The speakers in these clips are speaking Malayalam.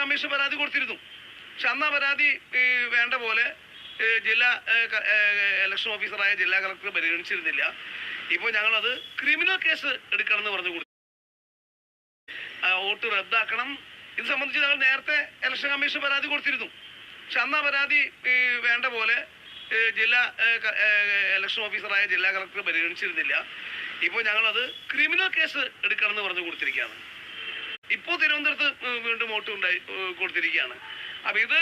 കമ്മീഷൻ പരാതി കൊടുത്തിരുന്നു. പക്ഷെ അന്ന് ആ പരാതി വേണ്ട പോലെ ജില്ലാ ഇലക്ഷൻ ഓഫീസറായ ജില്ലാ കളക്ടർ പരിഗണിച്ചിരുന്നില്ല. ഇപ്പോൾ ഞങ്ങളത് ക്രിമിനൽ കേസ് എടുക്കണമെന്ന് പറഞ്ഞു കൊടുത്തു. വോട്ട് റദ്ദാക്കണം. ഇത് സംബന്ധിച്ച് ഞങ്ങൾ നേരത്തെ ഇലക്ഷൻ കമ്മീഷൻ പരാതി കൊടുത്തിരുന്നു. പക്ഷെ അന്ന് ആ പരാതി വേണ്ട പോലെ ജില്ലാ ഇലക്ഷൻ ഓഫീസറായ ജില്ലാ കളക്ടർ പരിഗണിച്ചിരുന്നില്ല. ഇപ്പോൾ ഞങ്ങളത് ക്രിമിനൽ കേസ് എടുക്കണമെന്ന് പറഞ്ഞു കൊടുത്തിരിക്കുകയാണ്. ഇപ്പോൾ തിരുവനന്തപുരത്ത് വീണ്ടും വോട്ട് കൊടുത്തിരിക്കുകയാണ്. അപ്പം ഇത്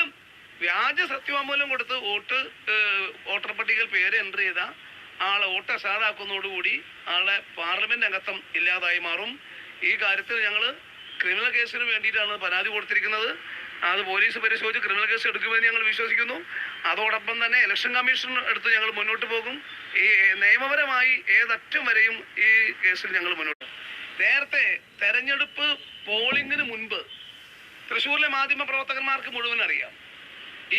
വ്യാജ സത്യവാങ്മൂലം കൊടുത്ത് വോട്ടർ പട്ടികയിൽ പേര് എൻട്രി ചെയ്ത ആളെ വോട്ട് അസാധാക്കുന്നതോടുകൂടി ആളെ പാർലമെന്റ് അംഗത്വം ഇല്ലാതായി മാറും. ഈ കാര്യത്തിൽ ഞങ്ങൾ ക്രിമിനൽ കേസിന് വേണ്ടിയിട്ടാണ് പരാതി കൊടുത്തിരിക്കുന്നത്. അത് പോലീസ് പരിശോധിച്ച് ക്രിമിനൽ കേസ് എടുക്കുമെന്ന് ഞങ്ങൾ വിശ്വസിക്കുന്നു. അതോടൊപ്പം തന്നെ ഇലക്ഷൻ കമ്മീഷൻ എടുത്ത് ഞങ്ങൾ മുന്നോട്ട് പോകും. ഈ നിയമപരമായി ഏതറ്റം വരെയും ഈ കേസിൽ ഞങ്ങൾ മുന്നോട്ട്. നേരത്തെ തെരഞ്ഞെടുപ്പ് പോളിംഗിന് മുൻപ് തൃശ്ശൂരിലെ മാധ്യമ പ്രവർത്തകന്മാർക്ക് മുഴുവൻ അറിയാം.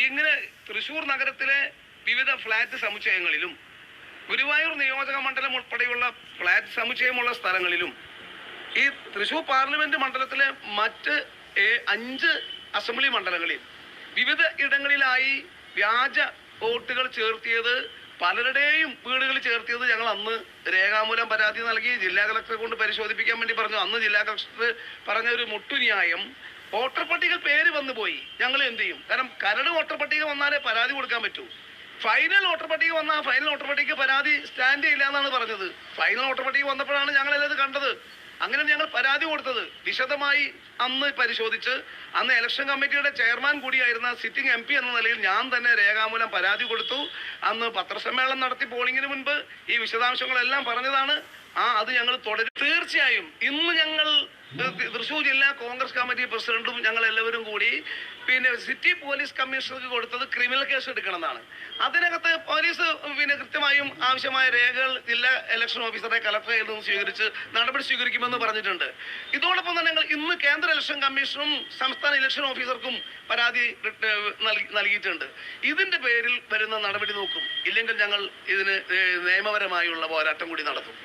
ഇങ്ങനെ തൃശ്ശൂർ നഗരത്തിലെ വിവിധ ഫ്ലാറ്റ് സമുച്ചയങ്ങളിലും ഗുരുവായൂർ നിയോജക മണ്ഡലം ഉൾപ്പെടെയുള്ള ഫ്ലാറ്റ് സമുച്ചയമുള്ള സ്ഥലങ്ങളിലും ഈ തൃശ്ശൂർ പാർലമെന്റ് മണ്ഡലത്തിലെ മറ്റ് 5 അസംബ്ലി മണ്ഡലങ്ങളിൽ വിവിധ ഇടങ്ങളിലായി വ്യാജ വോട്ടുകൾ ചേർത്തിയത്, പലരുടെയും വീടുകളിൽ ചേർത്തിയത് ഞങ്ങൾ അന്ന് രേഖാമൂലം പരാതി നൽകി ജില്ലാ കളക്ടറെ കൊണ്ട് പരിശോധിപ്പിക്കാൻ വേണ്ടി പറഞ്ഞു. അന്ന് ജില്ലാ കളക്ടർ പറഞ്ഞ ഒരു മുട്ടുന്യായം, വോട്ടർ പട്ടിക പേര് വന്നു പോയി, ഞങ്ങൾ എന്ത് ചെയ്യും? കാരണം കരട് വോട്ടർ പട്ടിക വന്നാലേ പരാതി കൊടുക്കാൻ പറ്റൂ. ഫൈനൽ വോട്ടർ പട്ടിക വന്നാൽ ഫൈനൽ വോട്ടർ പട്ടിക പരാതി സ്റ്റാൻഡ് ചെയ്യില്ല എന്നാണ് പറഞ്ഞത്. ഫൈനൽ വോട്ടർ പട്ടിക വന്നപ്പോഴാണ് ഞങ്ങളത് കണ്ടത്. അങ്ങനെ ഞങ്ങൾ പരാതി കൊടുത്തത് വിശദമായി അന്ന് പരിശോധിച്ച് അന്ന് ഇലക്ഷൻ കമ്മിറ്റിയുടെ ചെയർമാൻ കൂടിയായിരുന്ന സിറ്റിംഗ് MP എന്ന നിലയിൽ ഞാൻ തന്നെ രേഖാമൂലം പരാതി കൊടുത്തു. അന്ന് പത്രസമ്മേളനം നടത്തി പോളിംഗിന് മുൻപ് ഈ വിശദാംശങ്ങളെല്ലാം പറഞ്ഞതാണ്. അത് ഞങ്ങൾ തുടരും. തീർച്ചയായും ഇന്ന് ഞങ്ങൾ തൃശ്ശൂർ ജില്ലാ കോൺഗ്രസ് കമ്മിറ്റി പ്രസിഡന്റും ഞങ്ങൾ എല്ലാവരും കൂടി സിറ്റി പോലീസ് കമ്മീഷണർക്ക് കൊടുത്തത് ക്രിമിനൽ കേസ് എടുക്കണമെന്നാണ്. അതിനകത്ത് പോലീസ് കൃത്യമായും ആവശ്യമായ രേഖകൾ ജില്ലാ ഇലക്ഷൻ ഓഫീസറെ കളക്ടറിൽ നിന്നും സ്വീകരിച്ച് നടപടി സ്വീകരിക്കുമെന്ന് പറഞ്ഞിട്ടുണ്ട്. ഇതോടൊപ്പം തന്നെ ഞങ്ങൾ ഇന്ന് കേന്ദ്ര ഇലക്ഷൻ കമ്മീഷനും സംസ്ഥാന ഇലക്ഷൻ ഓഫീസർക്കും പരാതി നൽകിയിട്ടുണ്ട്. ഇതിന്റെ പേരിൽ വരുന്ന നടപടി നോക്കും. ഇല്ലെങ്കിൽ ഞങ്ങൾ ഇതിന് നിയമപരമായുള്ള പോരാട്ടം കൂടി നടത്തും.